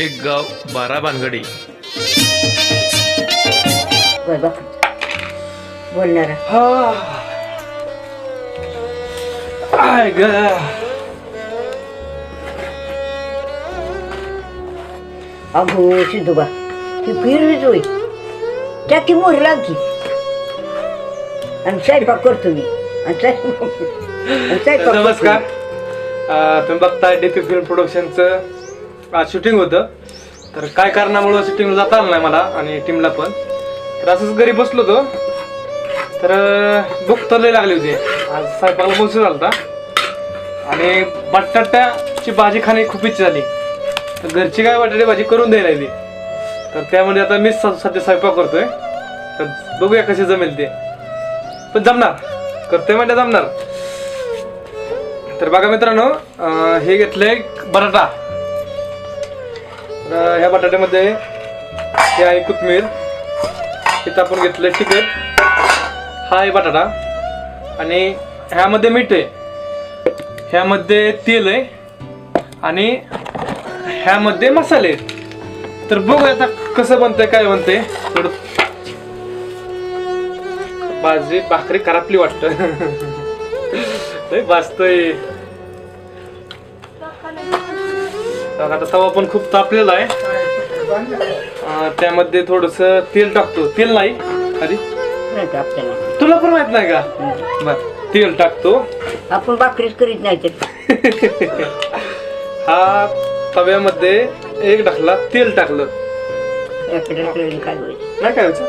एक गाव 12 भानगडी. बोलणार आय ग अगो सिद्धूबा ती फिरवीच होई टाकी मोहर लागती आणि स्वयंपाक करतो मी स्वयंपाक नमस्कार. तुम्ही बघताय डीपी फिल्म प्रोडक्शनचं आज शूटिंग होतं. तर काय कारणामुळं शूटिंगला जाता आलं नाही मला आणि टीमला पण. तर असंच घरी बसलो होतो तर भूक तर लई लागली होती. आज स्वयंपाकाला उशीर झाला होता आणि बटाट्याची भाजी खाणे खूप इच्छा झाली. तर घरची काय बटाटे भाजी करून द्यायला लागली. तर त्यामध्ये आता मीच सध्या स्वयंपाक करतोय. तर बघूया कसे जमेल ते, पण जमणार, करतोय म्हणजे जमणार. तर बघा मित्रांनो, हे घेतलंय बटाटा. ह्या बटाट्यामध्ये हे आहे कोथिंबीर, इथं आपण घेतलंय तिखट, हा आहे बटाटा आणि ह्यामध्ये मीठ आहे, ह्यामध्ये तेल आहे आणि ह्यामध्ये मसाले आहेत. तर बघूया आता कसं बनतंय, काय बनतंय. थोडं भाजी भाकरी करापली वाटतं. भाजतोय. आता तवा पण खूप तापलेला आहे. त्यामध्ये थोडस तेल टाकतो. तेल नाही आधी तुला पण माहित नाही का? बर, तेल टाकतो. आपण भाकरीच करीत नाही तर हा तव्यामध्ये एक ढकला तेल टाकलं काय नाही काय व्हायचं.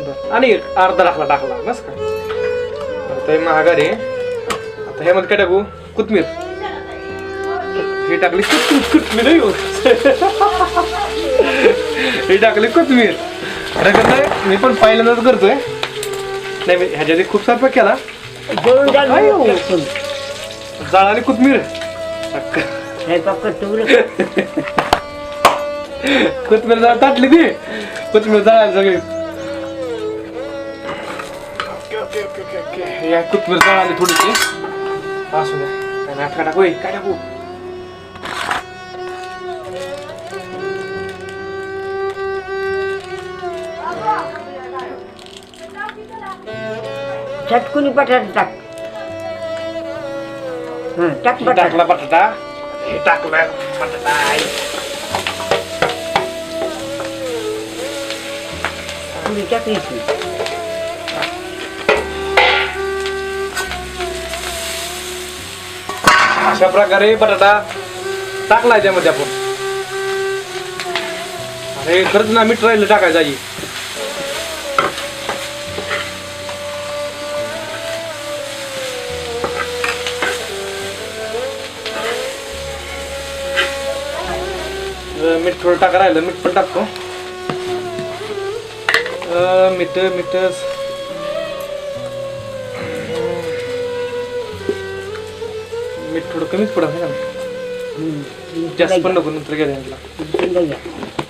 बर, आणि अर्धा ढकला टाकला बस का. आता महागारी. आता ह्यामध्ये काय टाकू? कोथिंबीर. हे टाकली कोथिंबीर, हे टाकली कोथिंबीर. कसं मी पण पहिल्यांदाच करतोय. नाही मी ह्याच्या आधी खूप स्वयंपाक केला. जाळाली कोथिंबीर, कोथिंबीर जाळ टाकली ती, कोथिंबीर जाळायला सगळी. कोथिंबीर जाळाली थोडीशी. असू द्या, काय टाकू, काय टाकू. चटकुनी बटाटा टाक. टाक बटाटा. टाकला बटाटा, हे टाकला बटाटा. पुरी टाकायची. अशा प्रकारे बटाटा टाकलाय त्यामध्ये आपण. अरे खरंच ना, मीठ राहिलं टाकायचं आई. मीठ थोडं टाका राहिलं, मीठ पण टाकतो. मीठ थोडं कमीच पडत ना, जास्त पण नको नंतर घ्यायला.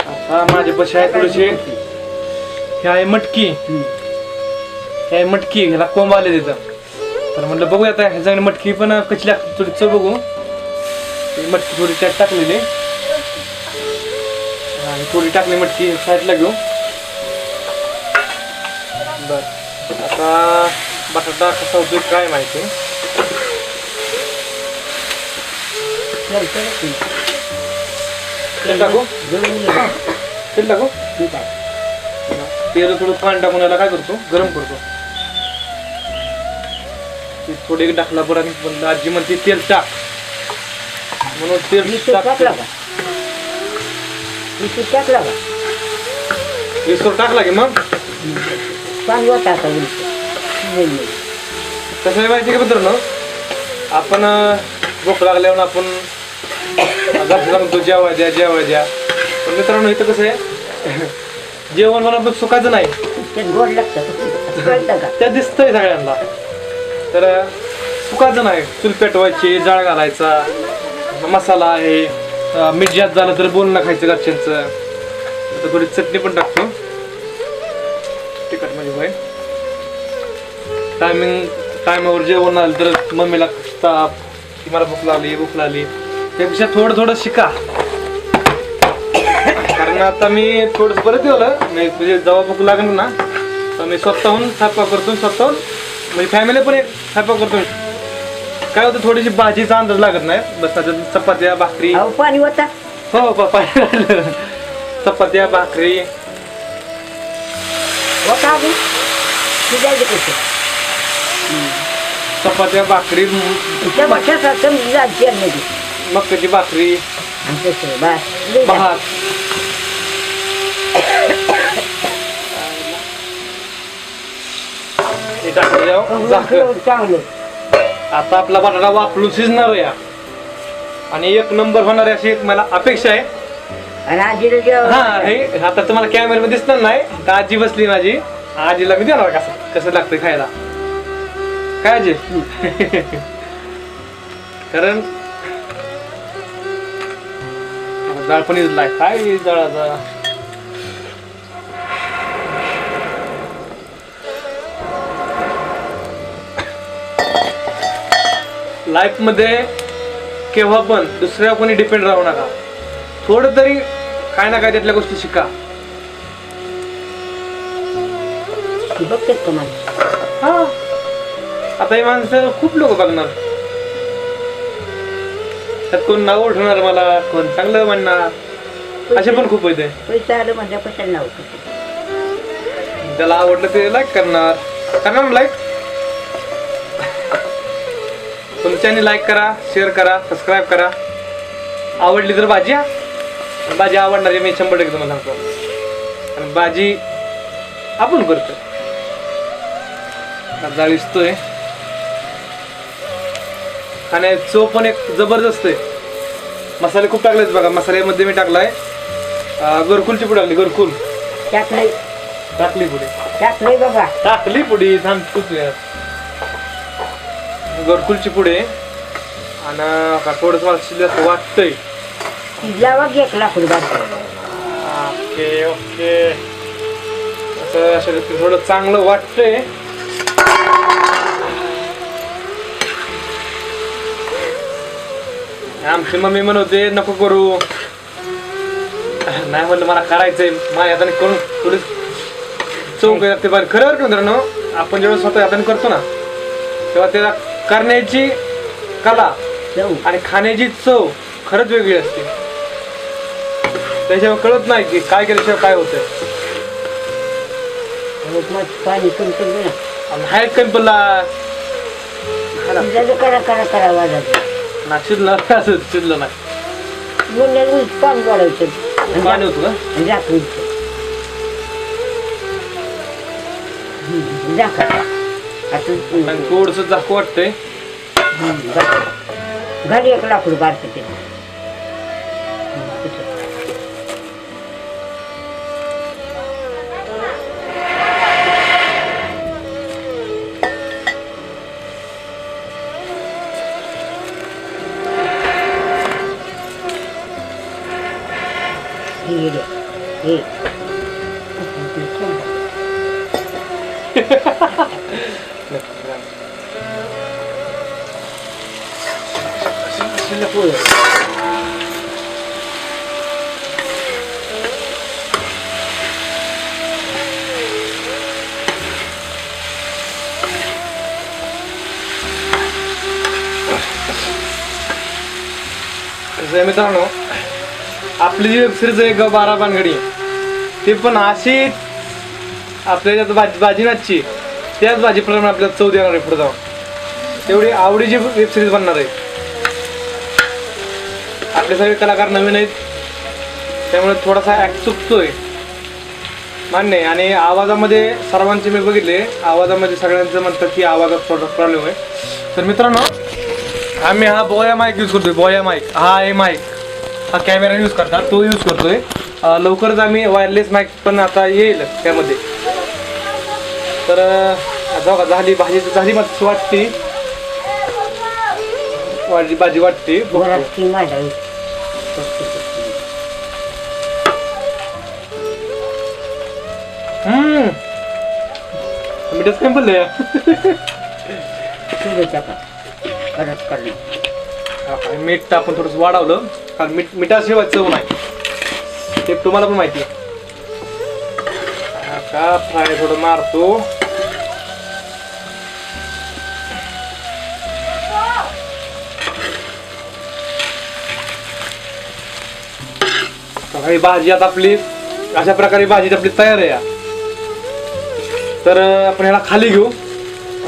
आता माझे पैसे आहे थोडेसे. हे आहे मटकी, हे आहे मटकी, ह्याला कोंब आले तिथं. तर म्हटलं बघूया आता ह्याच्याकडे मटकी पण कशी लागते थोडी चव बघू. मटकी थोडी त्यात टाकलेली आणि थोडी टाकली मटकी साईडला घेऊ. बर, आता बटाटा कसा होतोय काय माहिती. तेल टाकू, तेल टाकू. तेल थोडं पाणी टाकून याला काय करतो, गरम करतो. थोडे टाकला बरं. आजी म्हणते तेल टाक म्हणून तेल टाकला का? विसर टाकला की मग चांगला टाका. कसं आहे माहिती का मित्रांनो, आपण भूक लागल्यावर आपण म्हणतो जेवाय द्या, जेवाय द्या. पण मित्रांनो इथं कसं आहे, जेवण मला पण सुखायचं नाही, गोड लागतं त्या दिसतंय सगळ्यांना. तर सुखायचं नाही, चूल पेटवायची, जाळ घालायचा, मसाला आहे, मीठ जास्त झालं तर बोलणं खायचं घरच्यांचं. आता थोडी चटणी पण टाकतो, तिखट म्हणजे बाई. टायमावर जेवण आलं तर मम्मीला ताप की मला भूक लागली, भूक लागली. त्यापेक्षा थोडं थोडं शिका. कारण आता मी थोडंसं परत ठेवलं मी तुझे जेव्हा भूक लागणार ना तर मी स्वतःहून स्वयंपाक करतो स्वतःहून म्हणजे फॅमिली पण एक स्वयंपाक करतो काय होतं थोडीशी भाजीचा अंदाज लागत नाही बस त्याच्यात चपात्या भाकरी अहो पाणी होता हो पप्पा चपात्या भाकरी होता अजून शिजायचं कसं चपात्या भाकरी त्या भाषा समजी जायची मध्ये मक्याची भाकरी आणि तसं बस भात हे टाकलं जाऊ, झाकण. चांगलं आता आपला बटाटा वापरून शिजणार या आणि एक नंबर होणार अशी एक मला अपेक्षा आहे आणि आजीला जेव्हा हा हे आता तुम्हाला कॅमेऱ्यामध्ये दिसणार नाही तर आजी बसली माझी आजीला मी देणार कसं कसं लागतं खायला काय आजी कारण जाळ पण इजलाय काय जळाचा लाईफ मध्ये केव्हा पण दुसऱ्या कोणी डिपेंड राहू नका थोडं तरी काय ना काय त्यातल्या गोष्टी शिका बघतेच का मला हा आता हे माणसं खूप लोक बघणार त्यात कोण नाव उठवणार मला कोण चांगलं म्हणणार असे पण खूप होते पैसा आलं म्हणजे कशाला नाव त्याला आवडलं ते लाईक करणार लाईक तुमच्यानी लाईक करा शेअर करा सबस्क्राईब करा आवडली तर भाजी भाजी आवडणार आहे मी 100% तुम्हाला सांगतो आणि भाजी आपण करतो जाळ दिसतोय आणि चव पण एक जबरदस्त आहे मसाले खूप टाकलेत बघा मसाल्यामध्ये मी टाकलाय घरकुलची पुडी टाकली घरकुल टाकलंय टाकली पुढे टाकलंय बाबा टाकली पुढे थांबतोच घरकुलची पुढे आणि थोडस मला शिल्लक वाटतंय शिजलावा की 1 लाख रुपये ओके ओके असं असं थोडं चांगलं वाटतंय आमची मम्मी म्हणते नको करू नाही म्हणलं मला करायचंय माझ्या हाताने करून थोडी चौक लागते पण खरं का मित्रांनो आपण जेव्हा स्वतः हाताने करतो ना तेव्हा त्याला करण्याची कला आणि खाण्याची चव खरंच वेगळी असते त्याच्यावर कळत नाही की काय केल्याशिवाय काय होतंय पाणी कमी हाय कंपला करा करा करा वाजायचं ना शिजलं असं शिजलं नाही मुलं पाणी वाढायचं पाणी होतं का झाकायचं आणि थोडंसं झाकू वाटतंय घरी 1 लाख रुपये असते ते हे मित्रांनो आपली जी वेबसिरीज आहे 12 भानगडी ते पण अशी आपल्या भाजी नाचची त्याच भाजीप्रमाणे आपल्याला चव देणार आहे पुढे जाऊन तेवढी आवडीची वेबसिरीज बनणार आहे आपले सगळे कलाकार नवीन आहेत त्यामुळे थोडासा ॲक्ट चुकतोय मान्य आहे आणि आवाजामध्ये सर्वांचे मी बघितले आवाजामध्ये सगळ्यांचं म्हणतात की आवाजात थोडा प्रॉब्लेम आहे तर मित्रांनो आम्ही हा बोया माईक यूज करतोय बोया माईक हा आहे माईक हा कॅमेरा यूज करतात तो यूज करतोय लवकरच आम्ही वायरलेस माईक पण आता येईल त्यामध्ये तर बघा झाली भाजी झाली मस्त वाटते भाजी वाटते मीठच काय बोलले मीठ आपण थोडंसं वाढवलं कारण मिठाशिवाय चव नाही ते तुम्हाला पण माहिती आहे. का फ्राय थोडं मारतो. ही भाजी आता आपली अशा प्रकारे भाजी आपली तयार आहे. तर आपण ह्याला खाली घेऊ,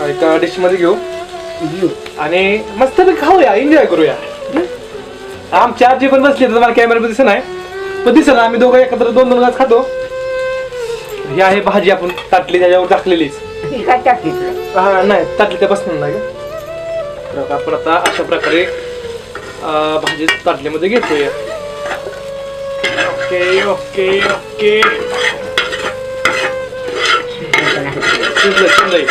एका डिश मध्ये घेऊ घेऊ. आणि मस्त खाऊया, एन्जॉय करूया. आमची आजी पण बसली, तर तुम्हाला कॅमेरा दिसत नाही पण दिसत, आम्ही दोघं एकत्र 2-2 घास खातो. ही आहे भाजी आपण ताटली त्याच्यावर टाकलेलीच. काय टाकली तुला? हा नाही, ताटली त्या बसणार नाही. तर आपण आता अशा प्रकारे भाजी ताटलीमध्ये घेतोय. Okay okay okay. शिजलं शिजलंय.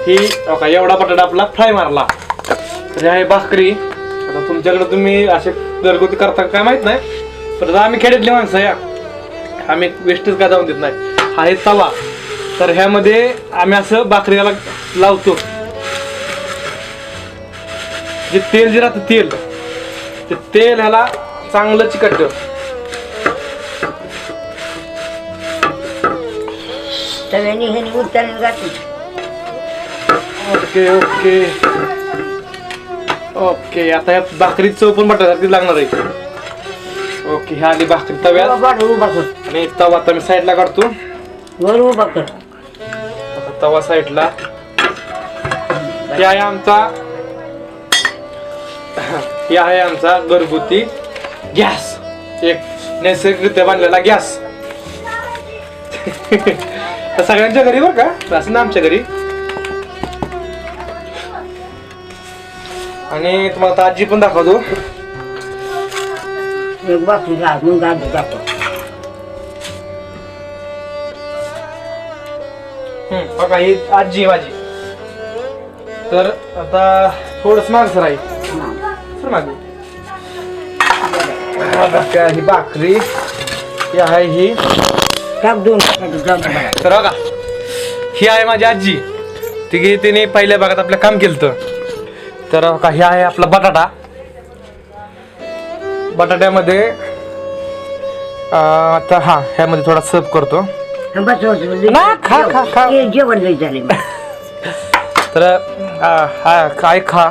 ही ओका एवढा बटाटा आपला फ्राय मारला. तर आहे भाकरी. आता तुमच्याकडे तुम्ही असे घरगुती करता काय माहित नाही, पण आता आम्ही खेड्यातली माणसं या, आम्ही वेस्टच काय जाऊन देत नाही. हा आहे तवा. तर ह्यामध्ये आम्ही असं भाकरीला लावतो. जे तेल जे राहतं तेल, ते तेल ह्याला चांगलं चिकटतं. तव्याने ह्याने उतरली जाते. Okay okay okay. आता या भाकरी चव पण बटाट्यासारखी लागणार आहे. ओके, ह्या आली भाकरी तव्यात उभा कर. आणि तवा आता मी साईडला काढतो. वर उभा कर. आता तवा साईडला. हे आहे आमचा घरगुती गॅस, एक नैसर्गिकरित्या बांधलेला गॅस. तर सगळ्यांच्या घरी बरं का, असं ना आमच्या घरी. आणि तुम्हाला आता आजी पण दाखवतो. एक बाकी मग आधी दाखव. बघा ही आजी माझी. तर आता थोडस माग सर आहे, सर मागे. ही भाकरी ही आहे ही. टाक 2. तर बघा ही आहे माझी आजी. तिने पहिल्या भागात आपलं काम केलं. तर बघा ही आहे आपला बटाटा. बटाट्यामध्ये आता हा ह्यामध्ये थोडा सर्व करतो. बस खा खा खा. जेवण लई झाले. तर हा काय खा,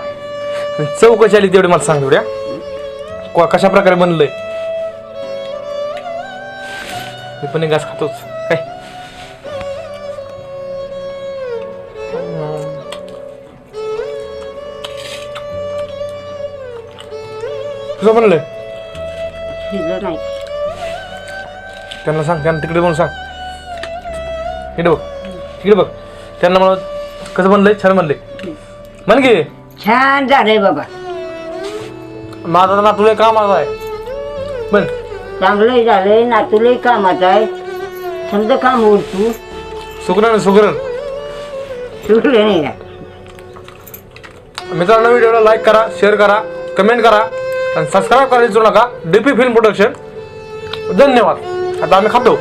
चव कशी आली तेवढी मला सांग तेवढ्या. कशा प्रकारे बनलंय. मी पण एक घास खातोच काय. कसं बनलंय शिजलं नाही. त्यांना सांग, त्यांना तिकडे बोलून सांग. इकडे बघ, तिकडे बघ. त्यांना मला कसं बनलंय, छान बनलंय म्हण की. छान झालंय बाबा. माझा नातूला कामाचा आहे पण चांगलंही झालंय. नातूलाही कामाचं आहे. समजा काम उरतू सुगरण सुगरण. सुटलं नाही ना. मित्रांनो, व्हिडिओला लाईक करा, शेअर करा, कमेंट करा आणि सबस्क्राईब करायला विसरू नका. DP film production. धन्यवाद. आता आम्ही खातो.